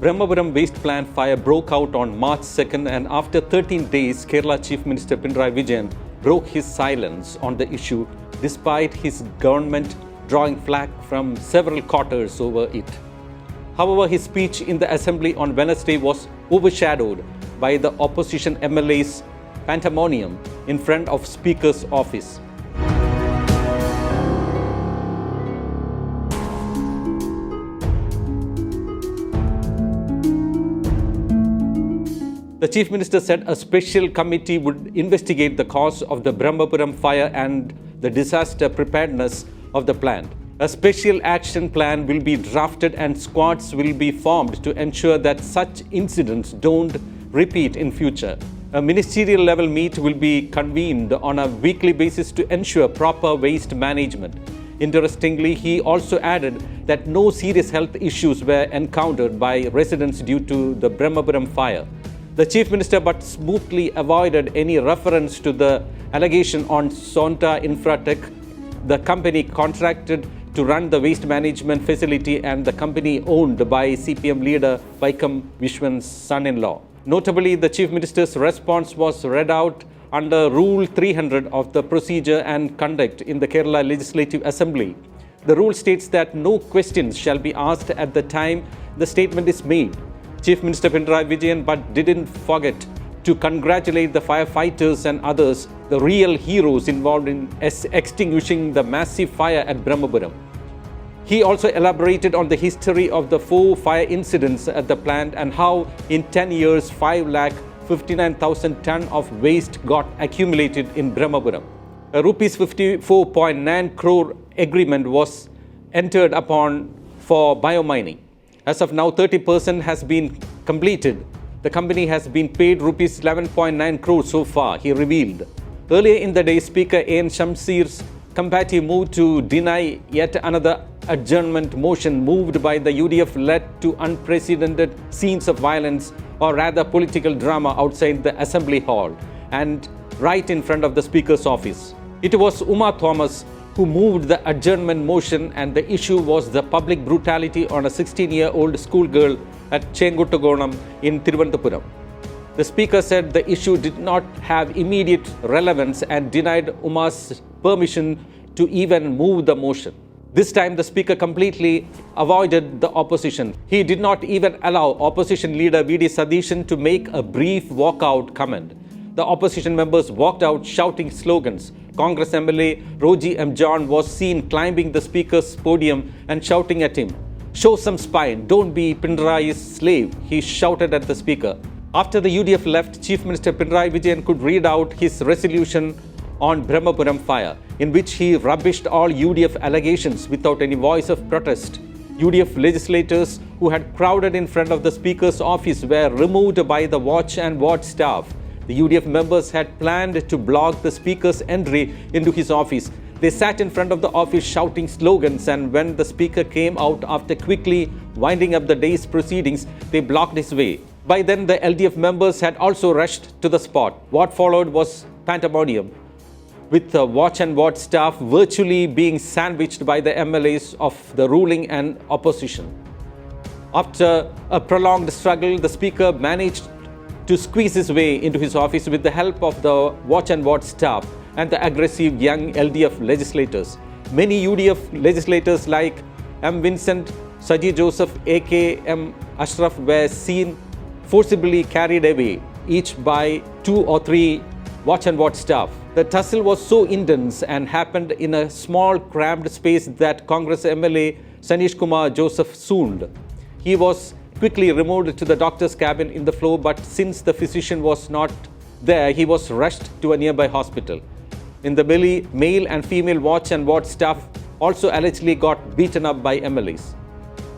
Brahmapuram Waste plant fire broke out on March 2nd, and after 13 days, Kerala Chief Minister Pinarayi Vijayan broke his silence on the issue despite his government drawing flak from several quarters over it. However, his speech in the Assembly on Wednesday was overshadowed by the Opposition MLAs Pandemonium in front of Speaker's office. The Chief Minister said a special committee would investigate the cause of the Brahmapuram fire and the disaster preparedness of the plant. A special action plan will be drafted and squads will be formed to ensure that such incidents don't repeat in future. A ministerial-level meet will be convened on a weekly basis to ensure proper waste management. Interestingly, he also added that no serious health issues were encountered by residents due to the Brahmapuram fire. The Chief Minister but smoothly avoided any reference to the allegation on Zonta Infratech, the company contracted to run the waste management facility and the company owned by CPM leader Vaikom Viswan's son-in-law. Notably, the Chief Minister's response was read out under Rule 300 of the Procedure and Conduct in the Kerala Legislative Assembly. The rule states that no questions shall be asked at the time the statement is made. Chief Minister Pinarayi Vijayan but didn't forget to congratulate the firefighters and others, the real heroes involved in extinguishing the massive fire at Brahmapuram. He also elaborated on the history of the 4 fire incidents at the plant and how in 10 years 5,59,000 tons of waste got accumulated in Brahmapuram. A Rs 54.9 crore agreement was entered upon for biomining. As of now, 30% has been completed. The company has been paid Rs 11.9 crores so far, he revealed. Earlier in the day, Speaker A.N. Shamsir's committee moved to deny yet another adjournment motion moved by the UDF led to unprecedented scenes of violence, or rather political drama, outside the Assembly Hall and right in front of the Speaker's office. It was Uma Thomas who moved the adjournment motion, and the issue was the public brutality on a 16-year-old schoolgirl at Chenguttagonam in Thiruvanathapuram. The Speaker said the issue did not have immediate relevance and denied Uma's permission to even move the motion. This time, the Speaker completely avoided the opposition. He did not even allow Opposition leader V.D. Satheeshan to make a brief walkout comment. The opposition members walked out shouting slogans. Congress MLA Roji M. John was seen climbing the Speaker's podium and shouting at him, "Show some spine, don't be Pinarayi's slave," he shouted at the Speaker. After the UDF left, Chief Minister Pinarayi Vijayan could read out his resolution on Brahmapuram fire, in which he rubbished all UDF allegations without any voice of protest. UDF legislators who had crowded in front of the Speaker's office were removed by the watch and ward staff. The UDF members had planned to block the Speaker's entry into his office. They sat in front of the office shouting slogans, and when the Speaker came out after quickly winding up the day's proceedings, they blocked his way. By then, the LDF members had also rushed to the spot. What followed was pandemonium, with the watch and ward staff virtually being sandwiched by the MLAs of the ruling and opposition. After a prolonged struggle, the Speaker managed to squeeze his way into his office with the help of the watch and ward staff and the aggressive young LDF legislators. Many UDF legislators like M. Vincent, Saji Joseph, A.K. M. Ashraf were seen forcibly carried away, each by 2 or 3 watch and ward staff. The tussle was so intense and happened in a small cramped space that Congress MLA Sanish Kumar Joseph swooned. He was quickly removed to the doctor's cabin in the floor, but since the physician was not there, he was rushed to a nearby hospital. In the belly, male and female watch and ward staff also allegedly got beaten up by MLAs.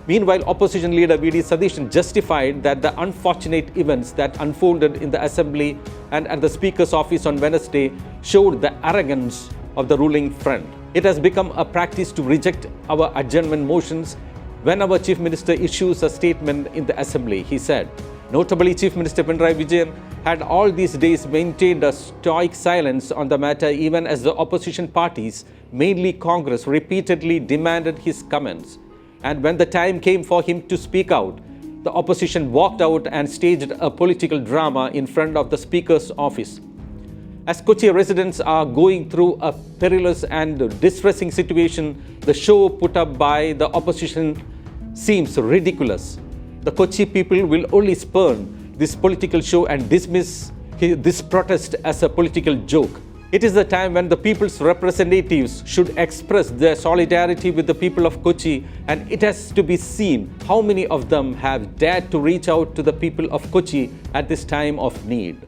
Meanwhile, opposition leader V.D. Satheeshan justified that the unfortunate events that unfolded in the Assembly and at the Speaker's office on Wednesday showed the arrogance of the ruling front. It has become a practice to reject our adjournment motions when our Chief Minister issues a statement in the Assembly, he said. Notably, Chief Minister Pinarayi Vijayan had all these days maintained a stoic silence on the matter, even as the opposition parties, mainly Congress, repeatedly demanded his comments. And when the time came for him to speak out, the opposition walked out and staged a political drama in front of the Speaker's office. As Kochi residents are going through a perilous and distressing situation, the show put up by the opposition seems ridiculous. The Kochi people will only spurn this political show and dismiss this protest as a political joke. It is the time when the people's representatives should express their solidarity with the people of Kochi, and it has to be seen how many of them have dared to reach out to the people of Kochi at this time of need.